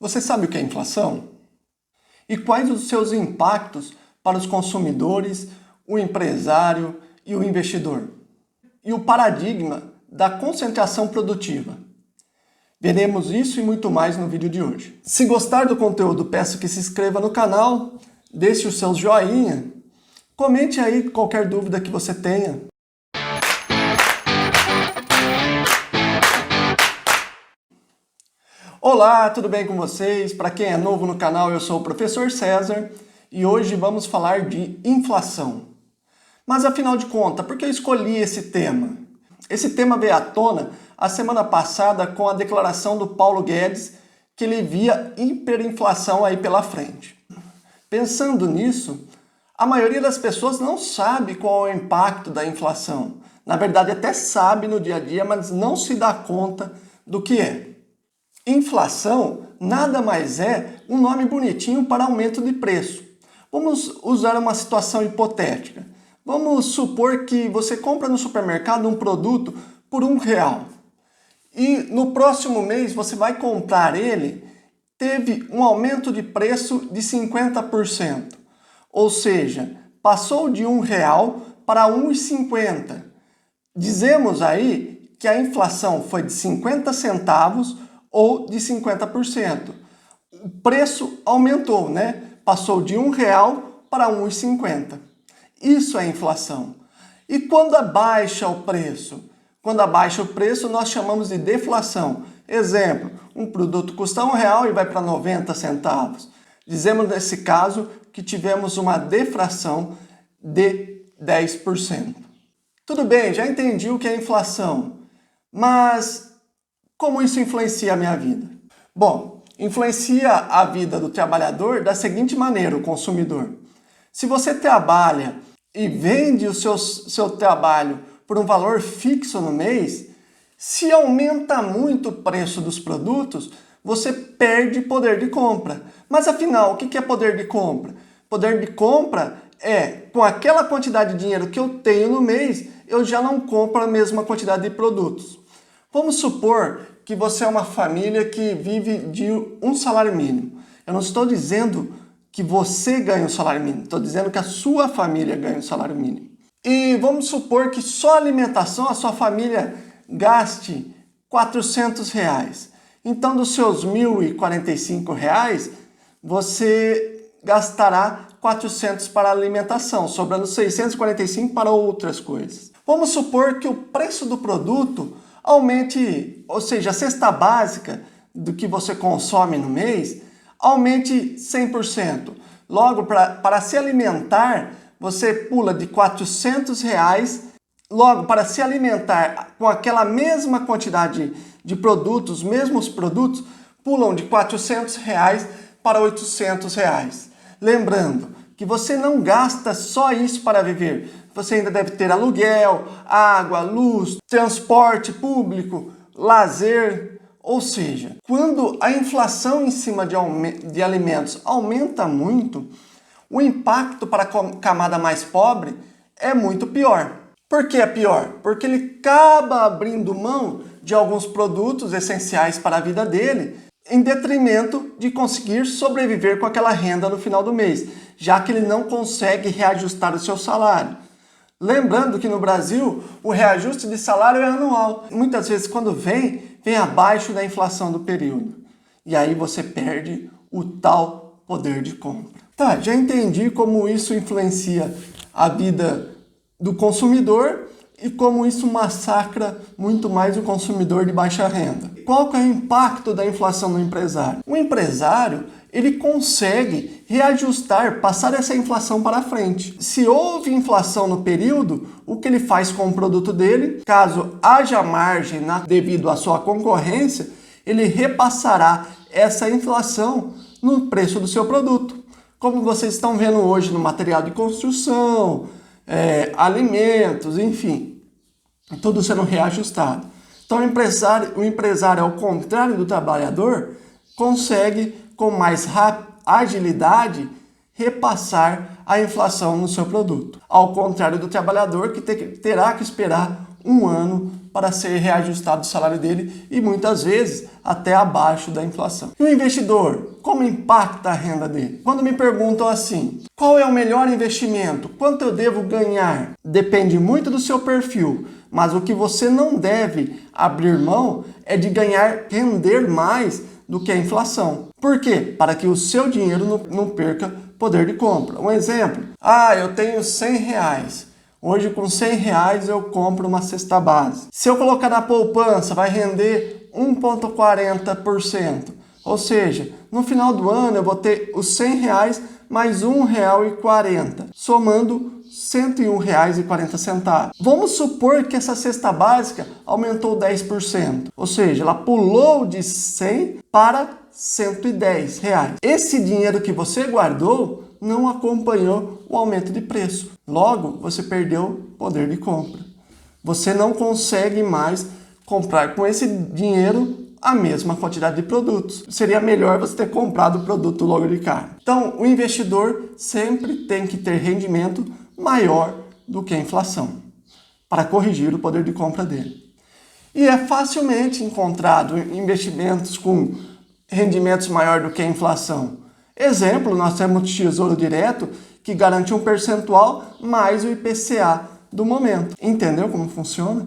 Você sabe o que é inflação? E quais os seus impactos para os consumidores, o empresário e o investidor? E o paradigma da concentração produtiva? Veremos isso e muito mais no vídeo de hoje. Se gostar do conteúdo, peço que se inscreva no canal, deixe o seu joinha, comente aí qualquer dúvida que você tenha. Olá, tudo bem com vocês? Para quem é novo no canal, eu sou o Professor César e hoje vamos falar de inflação. Mas afinal de contas, por que eu escolhi esse tema? Esse tema veio à tona a semana passada com a declaração do Paulo Guedes que ele via hiperinflação aí pela frente. Pensando nisso, a maioria das pessoas não sabe qual é o impacto da inflação. Na verdade, até sabe no dia a dia, mas não se dá conta do que é. Inflação nada mais é um nome bonitinho para aumento de preço. Vamos usar uma situação hipotética. Vamos supor que você compra no supermercado um produto por R$1 e no próximo mês você vai comprar ele, teve um aumento de preço de 50%. Ou seja, passou de R$1 para R$1,50. Dizemos aí que a inflação foi de 50 centavos ou de 50%. O preço aumentou, né? Passou de R$1 para R$1,50. Isso é inflação. E quando abaixa o preço? Quando abaixa o preço, nós chamamos de deflação. Exemplo, um produto custa R$1 e vai para 90 centavos. Dizemos nesse caso que tivemos uma deflação de 10%. Tudo bem, já entendi o que é inflação, mas como isso influencia a minha vida? Bom, influencia a vida do trabalhador da seguinte maneira, o consumidor. Se você trabalha e vende o seu trabalho por um valor fixo no mês, se aumenta muito o preço dos produtos, você perde poder de compra. Mas afinal, o que é poder de compra? Poder de compra é, com aquela quantidade de dinheiro que eu tenho no mês, eu já não compro a mesma quantidade de produtos. Vamos supor que você é uma família que vive de um salário mínimo. Eu não estou dizendo que você ganha um salário mínimo, estou dizendo que a sua família ganha um salário mínimo. E vamos supor que só alimentação a sua família gaste R$400. Então, dos seus R$1.045, você gastará 400 para alimentação, sobrando 645 para outras coisas. Vamos supor que o preço do produto aumente, ou seja, a cesta básica do que você consome no mês, aumente 100%. Logo, para se alimentar, você pula de R$400, logo, para se alimentar com aquela mesma quantidade de produtos, mesmos produtos, pulam de R$400 para R$800. Lembrando que você não gasta só isso para viver. Você ainda deve ter aluguel, água, luz, transporte público, lazer. Ou seja, quando a inflação em cima de alimentos aumenta muito, o impacto para a camada mais pobre é muito pior. Por que é pior? Porque ele acaba abrindo mão de alguns produtos essenciais para a vida dele, em detrimento de conseguir sobreviver com aquela renda no final do mês, já que ele não consegue reajustar o seu salário. Lembrando que no Brasil o reajuste de salário é anual. Muitas vezes quando vem abaixo da inflação do período. E aí você perde o tal poder de compra. Tá, já entendi como isso influencia a vida do consumidor e como isso massacra muito mais o consumidor de baixa renda. Qual que é o impacto da inflação no empresário? O empresário, ele consegue reajustar, passar essa inflação para frente. Se houve inflação no período, o que ele faz com o produto dele, caso haja margem devido à sua concorrência, ele repassará essa inflação no preço do seu produto. Como vocês estão vendo hoje no material de construção, alimentos, enfim, tudo sendo reajustado. Então o empresário, ao contrário do trabalhador, consegue com mais agilidade repassar a inflação no seu produto. Ao contrário do trabalhador, que terá que esperar um ano para ser reajustado o salário dele e muitas vezes até abaixo da inflação. E o investidor, como impacta a renda dele? Quando me perguntam assim, qual é o melhor investimento? Quanto eu devo ganhar? Depende muito do seu perfil, mas o que você não deve abrir mão é de render mais do que a inflação. Por quê? Para que o seu dinheiro não perca poder de compra. Um exemplo, eu tenho R$100. Hoje com R$100 eu compro uma cesta básica. Se eu colocar na poupança vai render 1,40%. Ou seja, no final do ano eu vou ter os R$100 mais R$1,40, somando R$101,40. Vamos supor que essa cesta básica aumentou 10%, ou seja, ela pulou de 100 para R$110. Esse dinheiro que você guardou não acompanhou o aumento de preço. Logo, você perdeu poder de compra. Você não consegue mais comprar com esse dinheiro a mesma quantidade de produtos. Seria melhor você ter comprado o produto logo de cara. Então, o investidor sempre tem que ter rendimento maior do que a inflação para corrigir o poder de compra dele. E é facilmente encontrado investimentos com rendimentos maior do que a inflação. Exemplo, nós temos o Tesouro Direto, que garante um percentual mais o IPCA do momento. Entendeu como funciona?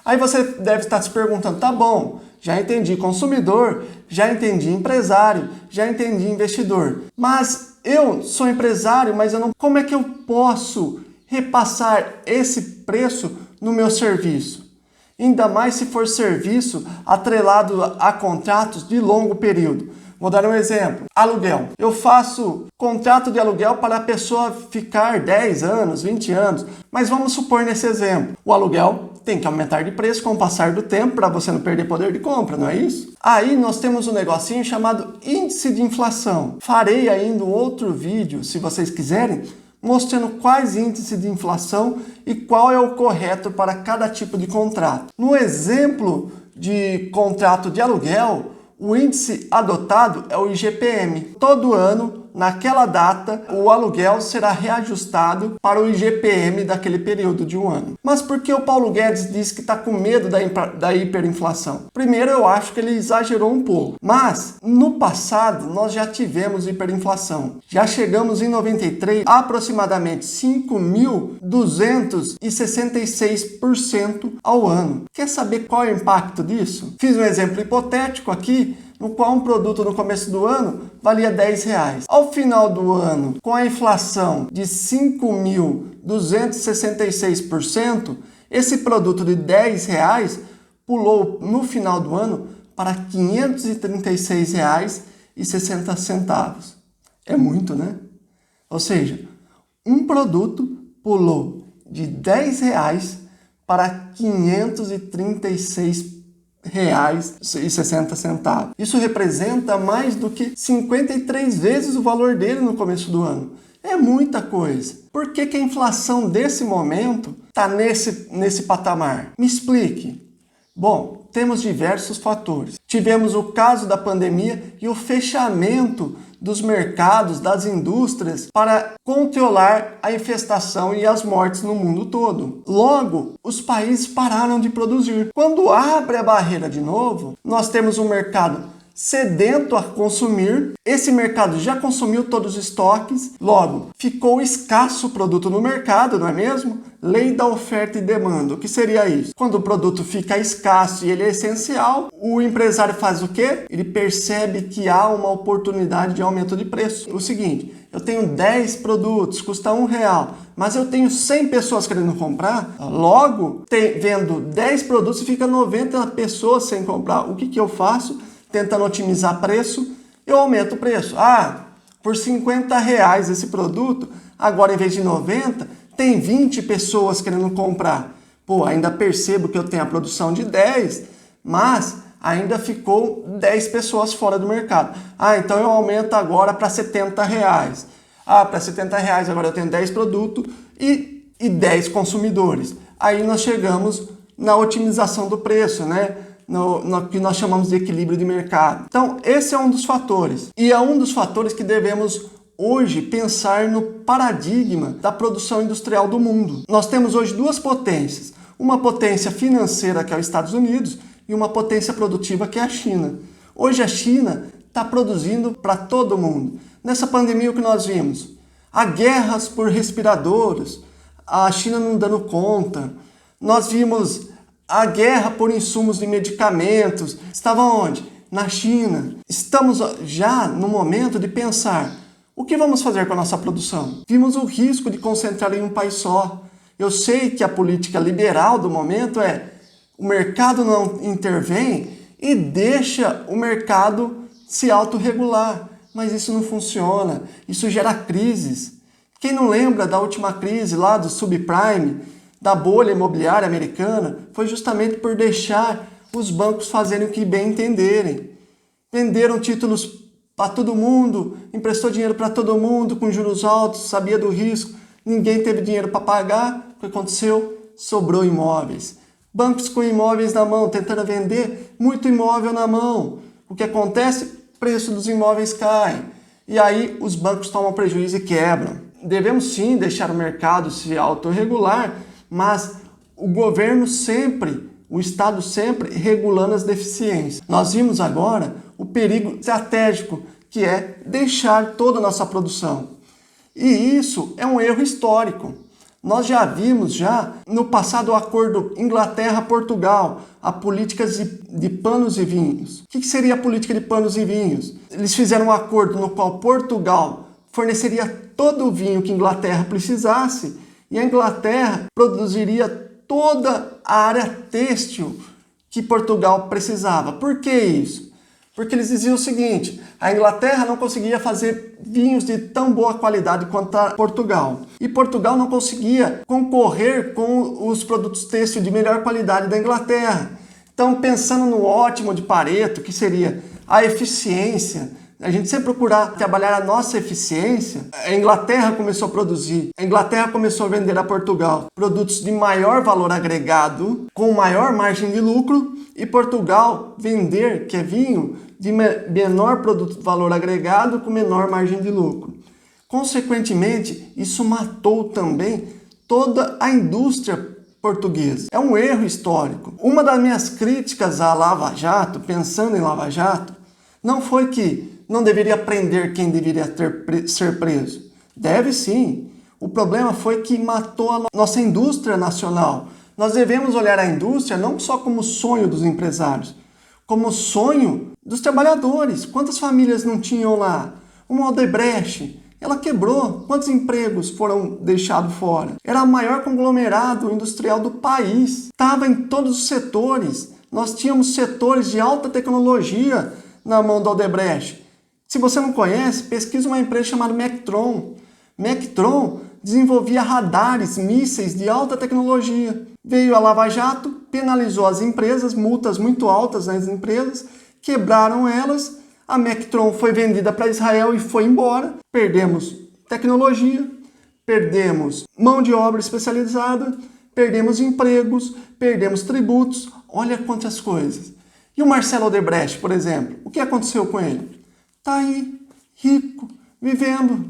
Aí você deve estar se perguntando, tá bom, já entendi consumidor, já entendi empresário, já entendi investidor. Mas eu sou empresário, mas como é que eu posso repassar esse preço no meu serviço? Ainda mais se for serviço atrelado a contratos de longo período. Vou dar um exemplo. Aluguel. Eu faço contrato de aluguel para a pessoa ficar 10 anos, 20 anos. Mas vamos supor nesse exemplo. O aluguel tem que aumentar de preço com o passar do tempo para você não perder poder de compra, não é isso? Aí nós temos um negocinho chamado índice de inflação. Farei ainda um outro vídeo, se vocês quiserem, mostrando quais índices de inflação e qual é o correto para cada tipo de contrato. No exemplo de contrato de aluguel, o índice adotado é o IGPM. Todo ano, naquela data, o aluguel será reajustado para o IGPM daquele período de um ano. Mas por que o Paulo Guedes diz que está com medo da hiperinflação? Primeiro, eu acho que ele exagerou um pouco. Mas, no passado, nós já tivemos hiperinflação. Já chegamos em 93 a aproximadamente 5.266% ao ano. Quer saber qual é o impacto disso? Fiz um exemplo hipotético aqui, no qual um produto no começo do ano valia R$10. Ao final do ano, com a inflação de 5.266%, esse produto de R$10 pulou no final do ano para R$ 536,60. É muito, né? Ou seja, um produto pulou de R$10 para R$ 536,60. Isso representa mais do que 53 vezes o valor dele no começo do ano. É muita coisa. Por que a inflação desse momento está nesse patamar? Me explique. Bom, temos diversos fatores. Tivemos o caso da pandemia e o fechamento dos mercados, das indústrias, para controlar a infestação e as mortes no mundo todo. Logo, os países pararam de produzir. Quando abre a barreira de novo, nós temos um mercado sedento a consumir. Esse mercado já consumiu todos os estoques, logo, ficou escasso o produto no mercado, não é mesmo? Lei da oferta e demanda. O que seria isso? Quando o produto fica escasso e ele é essencial, o empresário faz o quê? Ele percebe que há uma oportunidade de aumento de preço. O seguinte, eu tenho 10 produtos, custa R$1, mas eu tenho 100 pessoas querendo comprar, logo, vendo 10 produtos, fica 90 pessoas sem comprar. O que eu faço? Tentando otimizar preço, eu aumento o preço. Por R$50 esse produto, agora em vez de 90, tem 20 pessoas querendo comprar. Pô, ainda percebo que eu tenho a produção de 10, mas ainda ficou 10 pessoas fora do mercado. Então eu aumento agora para R$70. Para R$70 agora eu tenho 10 produtos e 10 consumidores. Aí nós chegamos na otimização do preço, né? No que nós chamamos de equilíbrio de mercado. Então, esse é um dos fatores. E é um dos fatores que devemos hoje pensar no paradigma da produção industrial do mundo. Nós temos hoje duas potências. uma potência financeira, que é os Estados Unidos, e uma potência produtiva, que é a China. Hoje a China está produzindo para todo mundo. Nessa pandemia, o que nós vimos? Há guerras por respiradores, a China não dando conta. Nós vimos a guerra por insumos de medicamentos. Estava onde? Na China. Estamos já no momento de pensar: o que vamos fazer com a nossa produção? Vimos o risco de concentrar em um país só. Eu sei que a política liberal do momento é: o mercado não intervém e deixa o mercado se autorregular. Mas isso não funciona, isso gera crises. Quem não lembra da última crise lá do subprime, da bolha imobiliária americana, foi justamente por deixar os bancos fazerem o que bem entenderem. Venderam títulos para todo mundo, emprestou dinheiro para todo mundo com juros altos, sabia do risco, ninguém teve dinheiro para pagar. O que aconteceu? Sobrou imóveis. Bancos com imóveis na mão, tentando vender muito imóvel na mão. O que acontece? O preço dos imóveis cai. E aí os bancos tomam prejuízo e quebram. Devemos sim deixar o mercado se autorregular, mas o governo sempre, o Estado sempre regulando as deficiências. Nós vimos agora o perigo estratégico, que é deixar toda a nossa produção. E isso é um erro histórico. Nós já vimos no passado o acordo Inglaterra-Portugal, a política de panos e vinhos. O que seria a política de panos e vinhos? Eles fizeram um acordo no qual Portugal forneceria todo o vinho que a Inglaterra precisasse e a Inglaterra produziria toda a área têxtil que Portugal precisava. Por que isso? Porque eles diziam o seguinte: a Inglaterra não conseguia fazer vinhos de tão boa qualidade quanto a Portugal. E Portugal não conseguia concorrer com os produtos têxteis de melhor qualidade da Inglaterra. Então, pensando no ótimo de Pareto, que seria a eficiência, a gente sempre procurar trabalhar a nossa eficiência. A Inglaterra começou a produzir, a Inglaterra começou a vender a Portugal produtos de maior valor agregado, com maior margem de lucro, e Portugal vender, que é vinho, de menor produto de valor agregado com menor margem de lucro. Consequentemente, isso matou também toda a indústria portuguesa. É um erro histórico. Uma das minhas críticas à Lava Jato, pensando em Lava Jato, não foi que não deveria prender quem deveria ser preso. Deve sim. O problema foi que matou a nossa indústria nacional. Nós devemos olhar a indústria não só como sonho dos empresários, como sonho dos trabalhadores. Quantas famílias não tinham lá? Uma Odebrecht, ela quebrou. Quantos empregos foram deixados fora? Era o maior conglomerado industrial do país. Estava em todos os setores. Nós tínhamos setores de alta tecnologia na mão da Odebrecht. Se você não conhece, pesquisa uma empresa chamada Mectron. Mectron desenvolvia radares, mísseis de alta tecnologia. Veio a Lava Jato, penalizou as empresas, multas muito altas nas empresas, quebraram elas, a Mectron foi vendida para Israel e foi embora. Perdemos tecnologia, perdemos mão de obra especializada, perdemos empregos, perdemos tributos, olha quantas coisas. E o Marcelo Odebrecht, por exemplo, o que aconteceu com ele? Está aí, rico, vivendo.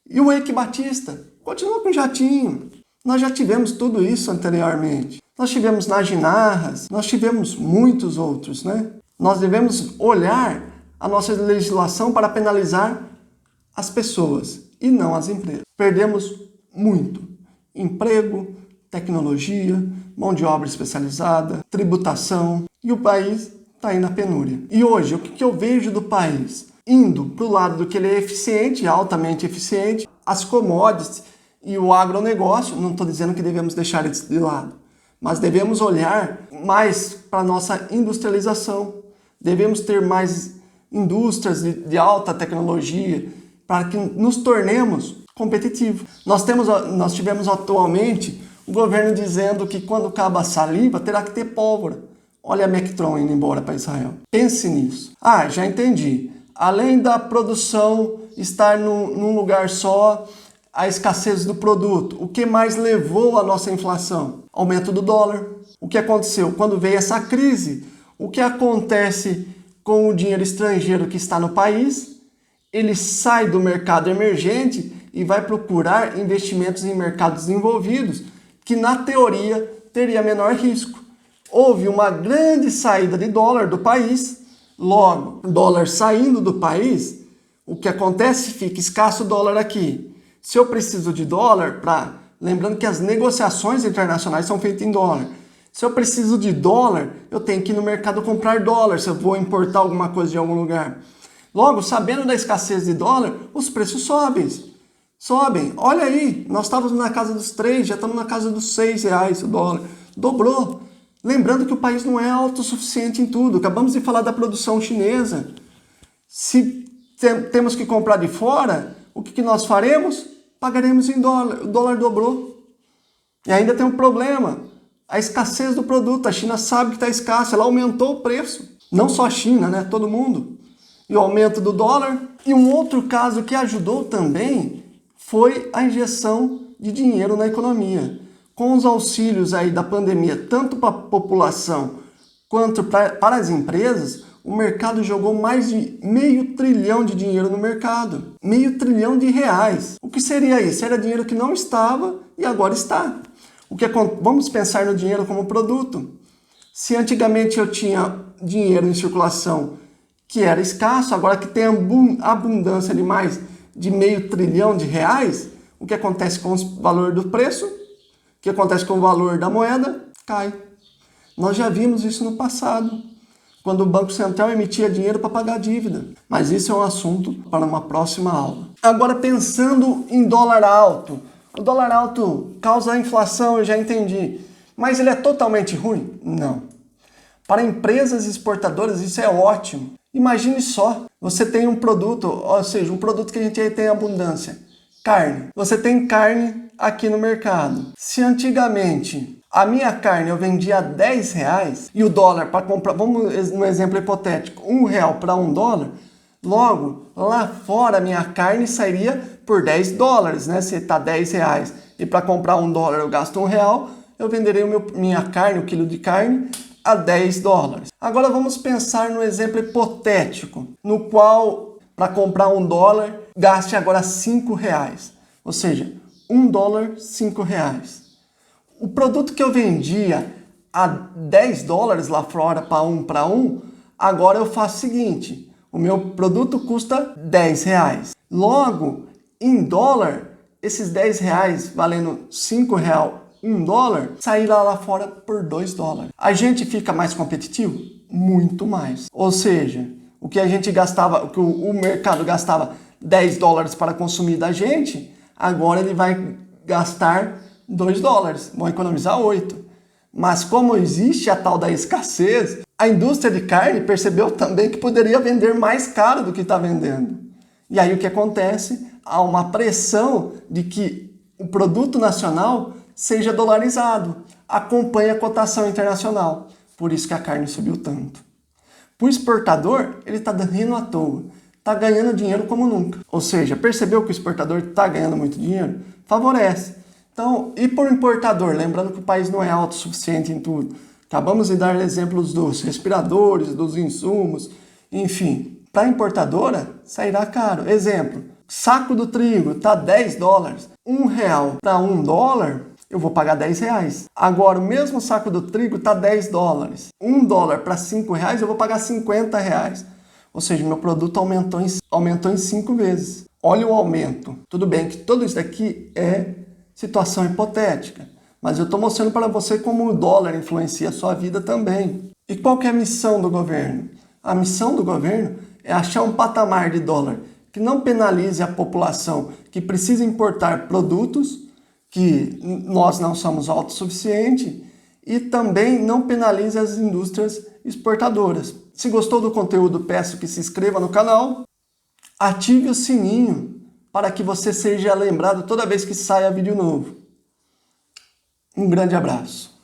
E o Eike Batista continua com jatinho. Nós já tivemos tudo isso anteriormente. Nós tivemos Naginarras, nós tivemos muitos outros, né? Nós devemos olhar a nossa legislação para penalizar as pessoas e não as empresas. Perdemos muito. Emprego, tecnologia, mão de obra especializada, tributação, e o país está aí na penúria. E hoje, o que eu vejo do país? Indo para o lado do que ele é eficiente, altamente eficiente, as commodities e o agronegócio. Não estou dizendo que devemos deixar isso de lado, mas devemos olhar mais para a nossa industrialização. Devemos ter mais indústrias de alta tecnologia para que nos tornemos competitivos. Nós tivemos atualmente o governo dizendo que quando acaba a saliva terá que ter pólvora. Olha a Mectron indo embora para Israel. Pense nisso. Ah, já entendi. Além da produção estar num lugar só, a escassez do produto. O que mais levou à nossa inflação? Aumento do dólar. O que aconteceu? Quando veio essa crise, o que acontece com o dinheiro estrangeiro que está no país? Ele sai do mercado emergente e vai procurar investimentos em mercados desenvolvidos, que na teoria teria menor risco. Houve uma grande saída de dólar do país, logo, dólar saindo do país, o que acontece? Fica escasso o dólar aqui. Se eu preciso de dólar lembrando que as negociações internacionais são feitas em dólar. Se eu preciso de dólar, eu tenho que ir no mercado comprar dólar, se eu vou importar alguma coisa de algum lugar. Logo, sabendo da escassez de dólar, os preços sobem. Olha aí, nós estávamos na casa dos 3, já estamos na casa dos R$6 o dólar. Dobrou. Lembrando que o país não é autossuficiente em tudo. Acabamos de falar da produção chinesa. Se temos que comprar de fora, o que nós faremos? Pagaremos em dólar. O dólar dobrou. E ainda tem um problema. A escassez do produto. A China sabe que está escasso. Ela aumentou o preço. Não só a China, né? Todo mundo. E o aumento do dólar. E um outro caso que ajudou também foi a injeção de dinheiro na economia. Com os auxílios aí da pandemia, tanto para a população quanto para as empresas, o mercado jogou mais de R$500 bilhão de dinheiro no mercado. R$500 bilhão. O que seria isso? Era dinheiro que não estava e agora está. Vamos pensar no dinheiro como produto. Se antigamente eu tinha dinheiro em circulação que era escasso, agora que tem abundância de mais de R$500 bilhão, o que acontece com o valor do preço? O que acontece com o valor da moeda? Cai. Nós já vimos isso no passado, quando o Banco Central emitia dinheiro para pagar a dívida. Mas isso é um assunto para uma próxima aula. Agora, pensando em dólar alto. O dólar alto causa inflação, eu já entendi. Mas ele é totalmente ruim? Não. Para empresas exportadoras isso é ótimo. Imagine só, você tem um produto, ou seja, um produto que a gente tem abundância. Carne. Você tem carne aqui no mercado. Se antigamente a minha carne eu vendia a R$10 e o dólar para comprar, vamos no exemplo hipotético, R$1 para $1, logo lá fora a minha carne sairia por $10, né? Se está R$10 e para comprar $1 eu gasto R$1, eu venderei minha carne, o quilo de carne, a $10. Agora vamos pensar no exemplo hipotético, no qual para comprar $1 gaste agora R$5. Ou seja, $1, R$5. O produto que eu vendia a $10 lá fora para um, agora eu faço o seguinte, o meu produto custa R$10. Logo, em dólar, esses R$10 valendo R$5, $1, sairá lá fora por $2. A gente fica mais competitivo? Muito mais. Ou seja, o que a gente gastava, o que o mercado gastava $10 para consumir da gente, agora ele vai gastar $2, vão economizar 8. Mas como existe a tal da escassez, a indústria de carne percebeu também que poderia vender mais caro do que está vendendo. E aí o que acontece? Há uma pressão de que o produto nacional seja dolarizado, acompanhe a cotação internacional. Por isso que a carne subiu tanto. Para o exportador, ele está rindo à toa. Está ganhando dinheiro como nunca. Ou seja, percebeu que o exportador está ganhando muito dinheiro? Favorece. Então, e por importador? Lembrando que o país não é autossuficiente em tudo. Acabamos de dar exemplos dos respiradores, dos insumos, enfim. Para a importadora, sairá caro. Exemplo, saco do trigo está $10. R$1 para $1, eu vou pagar R$10. Agora, o mesmo saco do trigo está $10. $1 para R$5, eu vou pagar R$50. Ou seja, meu produto aumentou em 5 vezes. Olha o aumento. Tudo bem que tudo isso daqui é situação hipotética, mas eu estou mostrando para você como o dólar influencia a sua vida também. E qual que é a missão do governo? A missão do governo é achar um patamar de dólar que não penalize a população que precisa importar produtos, que nós não somos autossuficientes, e também não penalize as indústrias exportadoras. Se gostou do conteúdo, peço que se inscreva no canal, ative o sininho para que você seja lembrado toda vez que saia vídeo novo. Um grande abraço.